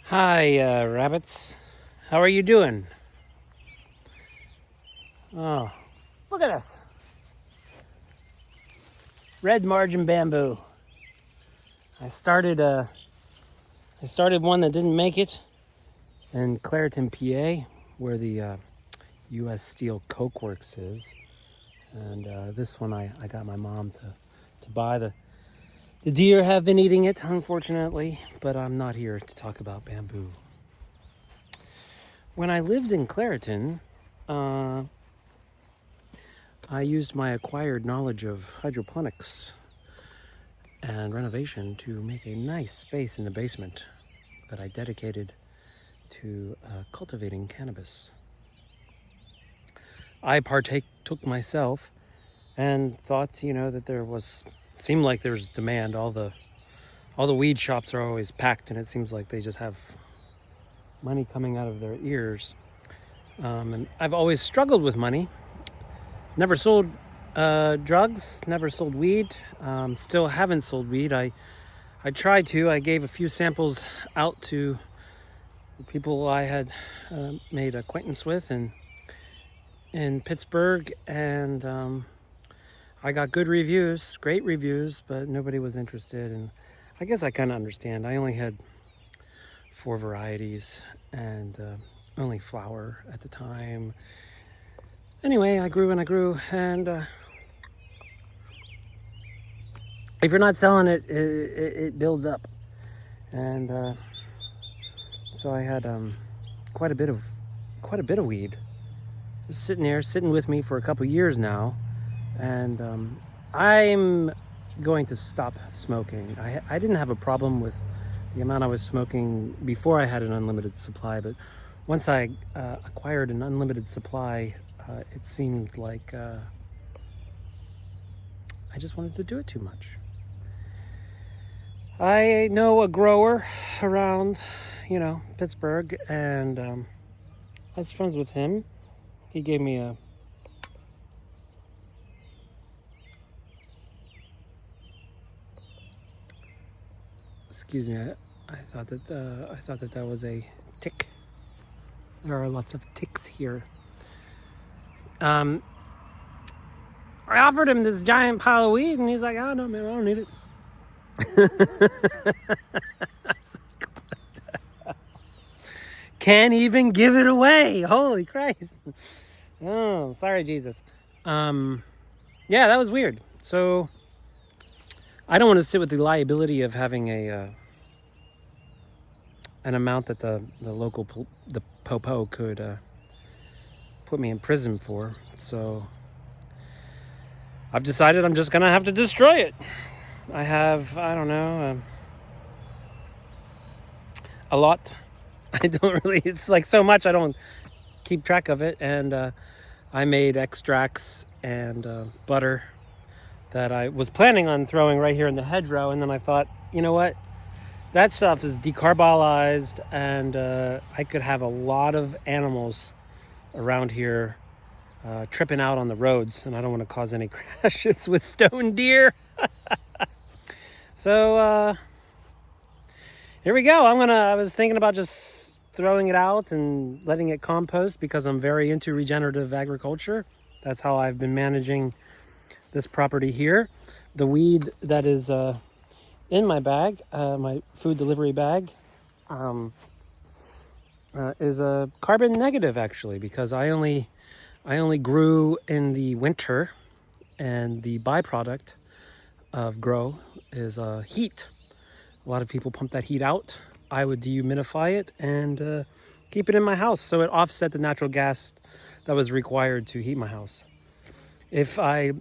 Hi, rabbits. How are you doing? Oh, look at this. Red margin bamboo. I started one that didn't make it in Clareton, PA, where the U.S. Steel Coke Works is. And this one I got my mom to buy. The deer have been eating it, unfortunately, but I'm not here to talk about bamboo. When I lived in Clareton, I used my acquired knowledge of hydroponics and renovation to make a nice space in the basement that I dedicated to cultivating cannabis. I took myself and thought, that seemed like there's demand. All the weed shops are always packed, and it seems like they just have money coming out of their ears. And I've always struggled with money. Never sold drugs, never sold weed, still haven't sold weed. I tried to. I gave a few samples out to people I had made acquaintance with in Pittsburgh, and I got good reviews, great reviews, but nobody was interested. And I guess I kind of understand. I only had 4 varieties and only flower at the time. Anyway, I grew and I grew, and if you're not selling it, it builds up. And so I had quite a bit of weed just sitting with me for a couple years now, and I'm going to stop smoking. I didn't have a problem with the amount I was smoking before I had an unlimited supply, but once I acquired an unlimited supply, it seemed like I just wanted to do it too much. I know a grower around, Pittsburgh, and I was friends with him. He gave me a excuse me. I thought that was a tick. There are lots of ticks here. I offered him this giant pile of weed, and he's like, "Oh no, man, I don't need it." Can't even give it away. Holy Christ. Oh, sorry, Jesus. Yeah, that was weird. So I don't want to sit with the liability of having an amount that the local the popo could put me in prison for. So I've decided I'm just gonna have to destroy it. I have, I don't know, a lot. I don't really, it's like so much I don't keep track of it. And I made extracts and butter that I was planning on throwing right here in the hedgerow. And then I thought, you know what? That stuff is decarbolized, and I could have a lot of animals around here tripping out on the roads, and I don't want to cause any crashes with stone deer. So here we go. I was thinking about just throwing it out and letting it compost, because I'm very into regenerative agriculture. That's how I've been managing this property here. The weed that is in my bag, my food delivery bag, is a carbon negative, actually, because I only grew in the winter, and the byproduct of grow is heat. A lot of people pump that heat out. I would dehumidify it and keep it in my house, so it offset the natural gas that was required to heat my house. If I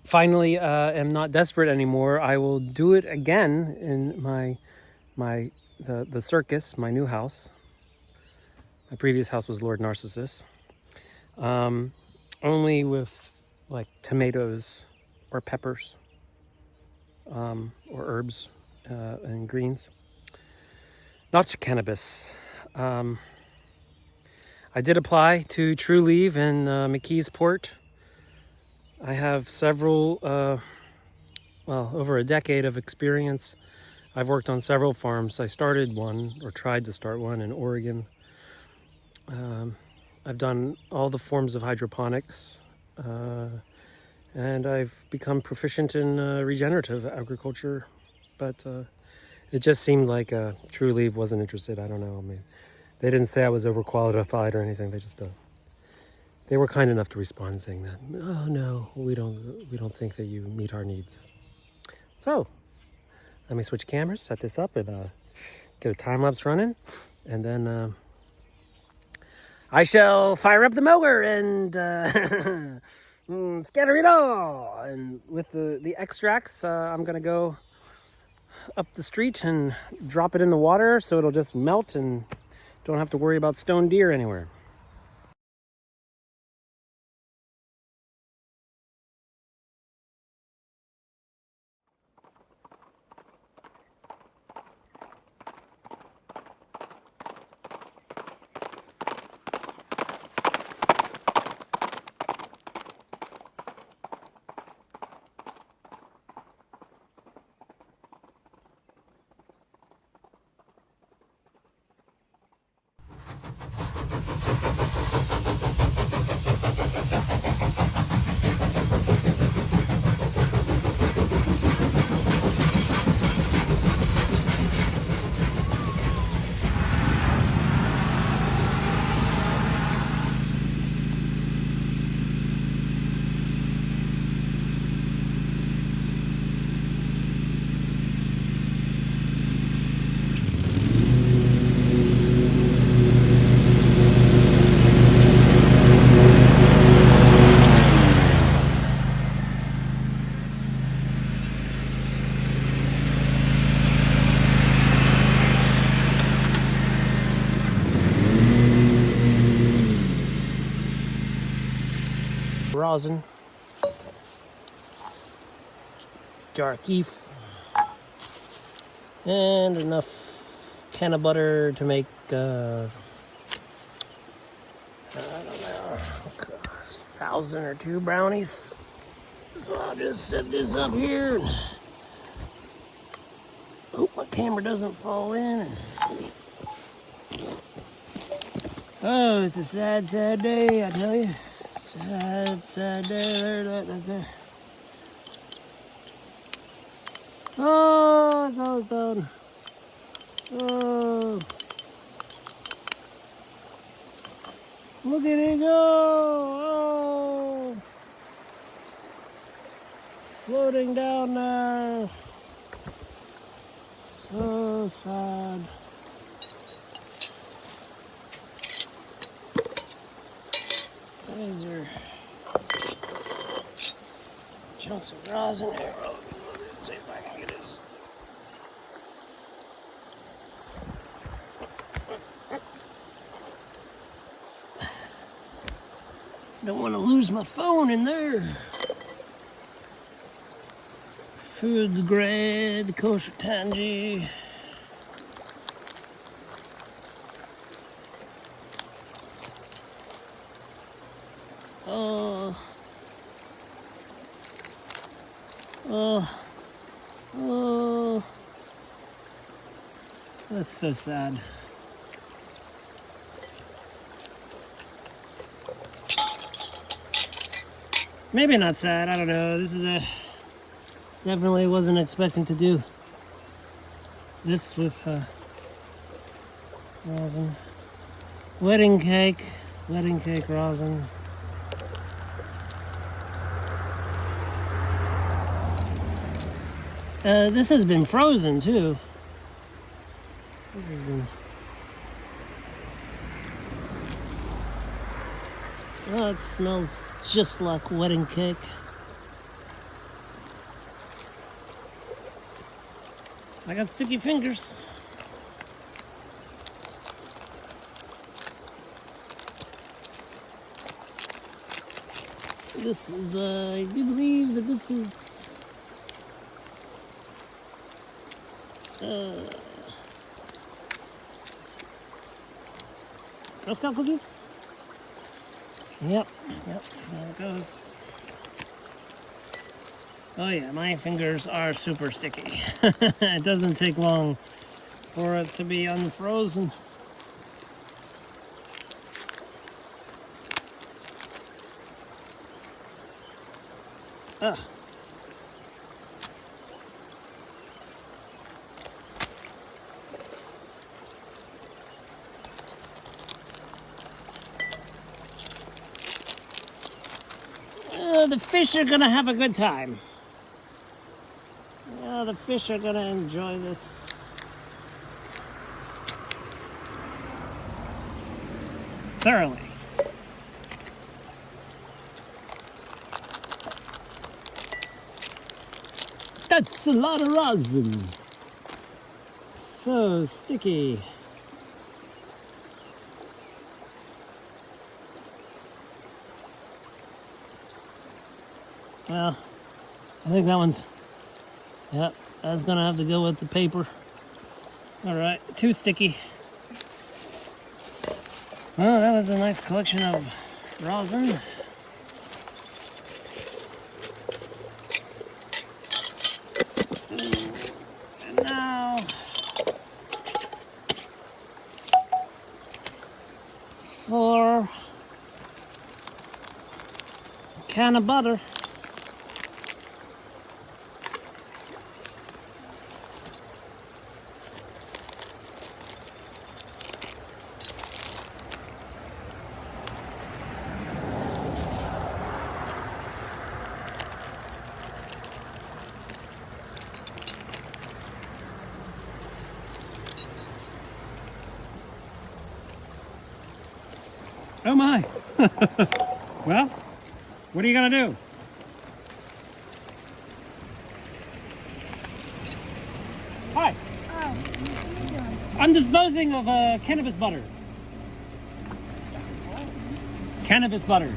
finally am not desperate anymore, I will do it again in the circus, my new house. My previous house was Lord Narcissus. Only with like tomatoes or peppers, or herbs and greens. Not cannabis. I did apply to True Leave in McKeesport. I have several, over a decade of experience I've worked on several farms. I started one, or tried to start one, in Oregon. I've done all the forms of hydroponics, and I've become proficient in regenerative agriculture, but it just seemed like True Leaf wasn't interested. I don't know. I mean, they didn't say I was overqualified or anything. They just they were kind enough to respond saying that, oh no, we don't think that you meet our needs. So let me switch cameras, set this up, and get a time lapse running, and then I shall fire up the mower and scatter it all. And with the extracts, I'm gonna go up the street and drop it in the water so it'll just melt and don't have to worry about stone deer anywhere. Rosin, dark leaf, and enough can of butter to make I don't know, 1,000 or 2 brownies. So I'll just set this up here and hope my camera doesn't fall in. Oh, it's a sad, sad day, I tell you. Sad, sad day. That's there. Oh, it goes down. Oh, look at it go. Oh, floating down there. So sad. These are chunks of rosin here. Oh, let's see if I can get this. Don't want to lose my phone in there. Food grade, kosher tangy. Oh. Oh. Oh. That's so sad. Maybe not sad, I don't know. This is definitely wasn't expecting to do this with rosin. Wedding cake rosin. This has been frozen too. This has been. Oh, it smells just like wedding cake. I got sticky fingers. This is, I do believe that this is Girl Scout cookies? Yep, there it goes. Oh yeah, my fingers are super sticky. It doesn't take long for it to be unfrozen. Ah. The fish are gonna have a good time. Yeah, the fish are gonna enjoy this. Thoroughly. That's a lot of rosin. So sticky. Well, I think that one's, yep, that's gonna have to go with the paper. All right, too sticky. Well, that was a nice collection of rosin. And now, for a can of butter. Oh my! Well, what are you gonna do? Hi! Oh, what are you doing? I'm disposing of cannabis butter. Cannabis butter.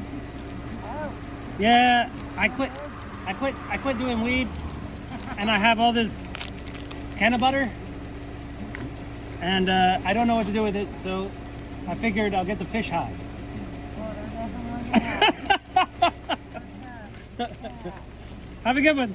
Oh, Yeah, I quit doing weed, and I have all this can of butter, and I don't know what to do with it, so I figured I'll get the fish high. well, they're definitely Have a good one.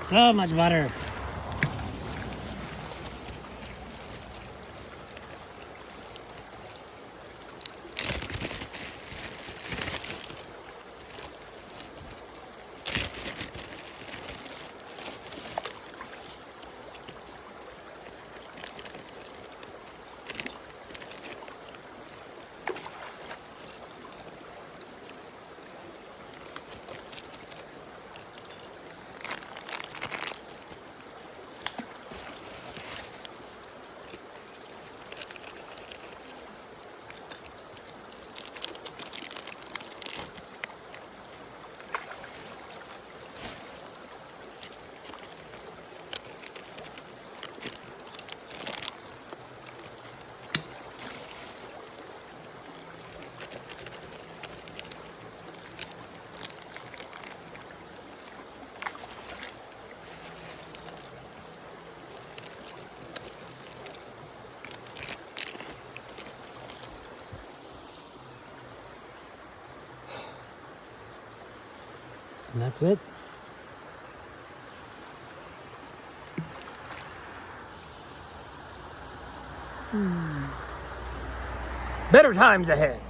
So much butter. And that's it. Better times ahead.